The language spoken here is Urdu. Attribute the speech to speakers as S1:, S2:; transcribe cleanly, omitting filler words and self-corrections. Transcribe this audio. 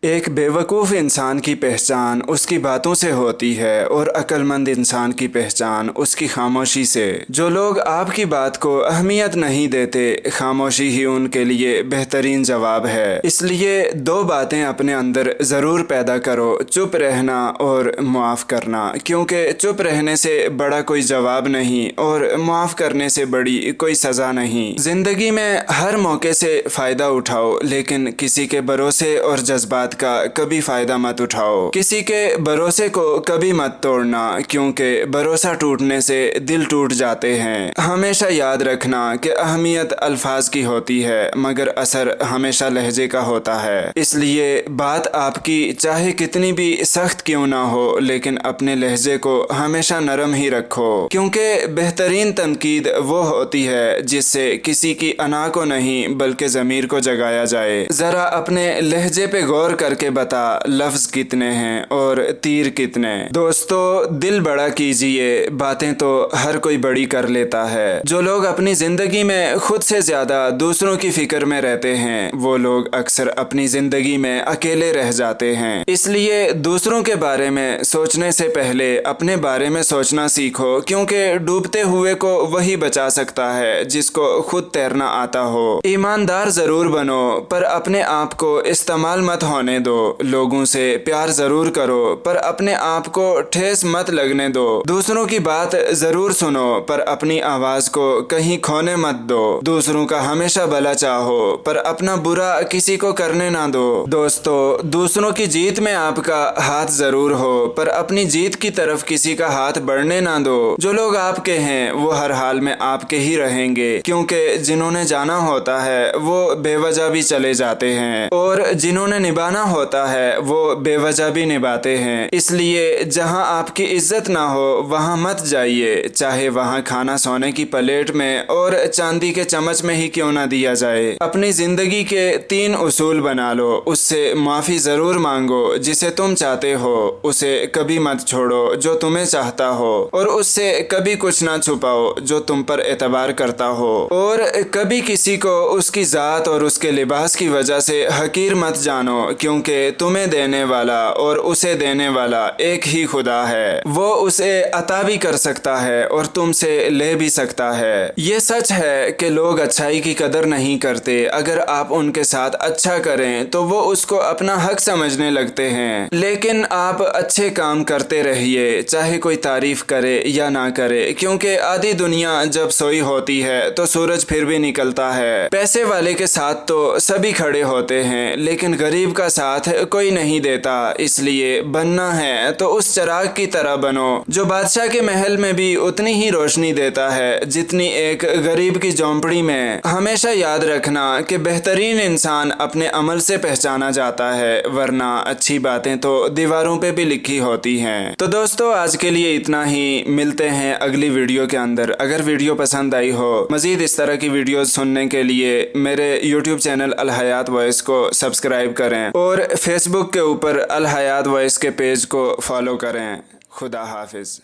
S1: ایک بیوقوف انسان کی پہچان اس کی باتوں سے ہوتی ہے اور عقلمند انسان کی پہچان اس کی خاموشی سے۔ جو لوگ آپ کی بات کو اہمیت نہیں دیتے، خاموشی ہی ان کے لیے بہترین جواب ہے۔ اس لیے دو باتیں اپنے اندر ضرور پیدا کرو: چپ رہنا اور معاف کرنا، کیونکہ چپ رہنے سے بڑا کوئی جواب نہیں اور معاف کرنے سے بڑی کوئی سزا نہیں۔ زندگی میں ہر موقع سے فائدہ اٹھاؤ، لیکن کسی کے بھروسے اور جذبات کا کبھی فائدہ مت اٹھاؤ۔ کسی کے بھروسے کو کبھی مت توڑنا، کیونکہ بھروسہ ٹوٹنے سے دل ٹوٹ جاتے ہیں۔ ہمیشہ یاد رکھنا کہ اہمیت الفاظ کی ہوتی ہے، مگر اثر ہمیشہ لہجے کا ہوتا ہے۔ اس لیے بات آپ کی چاہے کتنی بھی سخت کیوں نہ ہو، لیکن اپنے لہجے کو ہمیشہ نرم ہی رکھو، کیونکہ بہترین تنقید وہ ہوتی ہے جس سے کسی کی انا کو نہیں بلکہ ضمیر کو جگایا جائے۔ ذرا اپنے لہجے پہ غور کر کے بتا لفظ کتنے ہیں اور تیر کتنے۔ دوستو، دل بڑا کیجئے، باتیں تو ہر کوئی بڑی کر لیتا ہے۔ جو لوگ اپنی زندگی میں خود سے زیادہ دوسروں کی فکر میں رہتے ہیں، وہ لوگ اکثر اپنی زندگی میں اکیلے رہ جاتے ہیں۔ اس لیے دوسروں کے بارے میں سوچنے سے پہلے اپنے بارے میں سوچنا سیکھو، کیونکہ ڈوبتے ہوئے کو وہی بچا سکتا ہے جس کو خود تیرنا آتا ہو۔ ایماندار ضرور بنو، پر اپنے آپ کو استعمال مت ہونے دو۔ لوگوں سے پیار ضرور کرو، پر اپنے آپ کو ٹھیس مت لگنے دو۔ دوسروں کی بات ضرور سنو، پر اپنی آواز کو کہیں کھونے مت دو۔ دوسروں کا ہمیشہ بھلا چاہو، پر اپنا برا کسی کو کرنے نہ دو۔ دوستو، دوسروں کی جیت میں آپ کا ہاتھ ضرور ہو، پر اپنی جیت کی طرف کسی کا ہاتھ بڑھنے نہ دو۔ جو لوگ آپ کے ہیں وہ ہر حال میں آپ کے ہی رہیں گے، کیونکہ جنہوں نے جانا ہوتا ہے وہ بے وجہ بھی چلے جاتے ہیں، اور جنہوں نے نبھانا ہوتا ہے وہ بے وجہ بھی نبھاتے ہیں۔ اس لیے جہاں آپ کی عزت نہ ہو وہاں مت جائیے، چاہے وہاں کھانا سونے کی پلیٹ میں اور چاندی کے چمچ میں ہی کیوں نہ دیا جائے۔ اپنی زندگی کے 3 اصول بنا لو۔ اس سے معافی ضرور مانگو جسے تم چاہتے ہو، اسے کبھی مت چھوڑو جو تمہیں چاہتا ہو، اور اس سے کبھی کچھ نہ چھپاؤ جو تم پر اعتبار کرتا ہو، اور کبھی کسی کو اس کی ذات اور اس کے لباس کی وجہ سے حقیر مت جانو، کیونکہ تمہیں دینے والا اور اسے دینے والا ایک ہی خدا ہے۔ وہ اسے عطا بھی کر سکتا ہے اور تم سے لے بھی سکتا ہے۔ یہ سچ ہے کہ لوگ اچھائی کی قدر نہیں کرتے۔ اگر آپ ان کے ساتھ اچھا کریں تو وہ اس کو اپنا حق سمجھنے لگتے ہیں، لیکن آپ اچھے کام کرتے رہیے، چاہے کوئی تعریف کرے یا نہ کرے، کیونکہ آدھی دنیا جب سوئی ہوتی ہے تو سورج پھر بھی نکلتا ہے۔ پیسے والے کے ساتھ تو سبھی کھڑے ہوتے ہیں، لیکن غریب کا ساتھ کوئی نہیں دیتا۔ اس لیے بننا ہے تو اس چراغ کی طرح بنو جو بادشاہ کے محل میں بھی اتنی ہی روشنی دیتا ہے جتنی ایک غریب کی جھونپڑی میں۔ ہمیشہ یاد رکھنا کہ بہترین انسان اپنے عمل سے پہچانا جاتا ہے، ورنہ اچھی باتیں تو دیواروں پہ بھی لکھی ہوتی ہیں۔ تو دوستو، آج کے لیے اتنا ہی، ملتے ہیں اگلی ویڈیو کے اندر۔ اگر ویڈیو پسند آئی ہو، مزید اس طرح کی ویڈیوز سننے کے لیے میرے یوٹیوب چینل الحیات وائس کو سبسکرائب کریں، اور فیس بک کے اوپر الحیات وائس کے پیج کو فالو کریں۔ خدا حافظ۔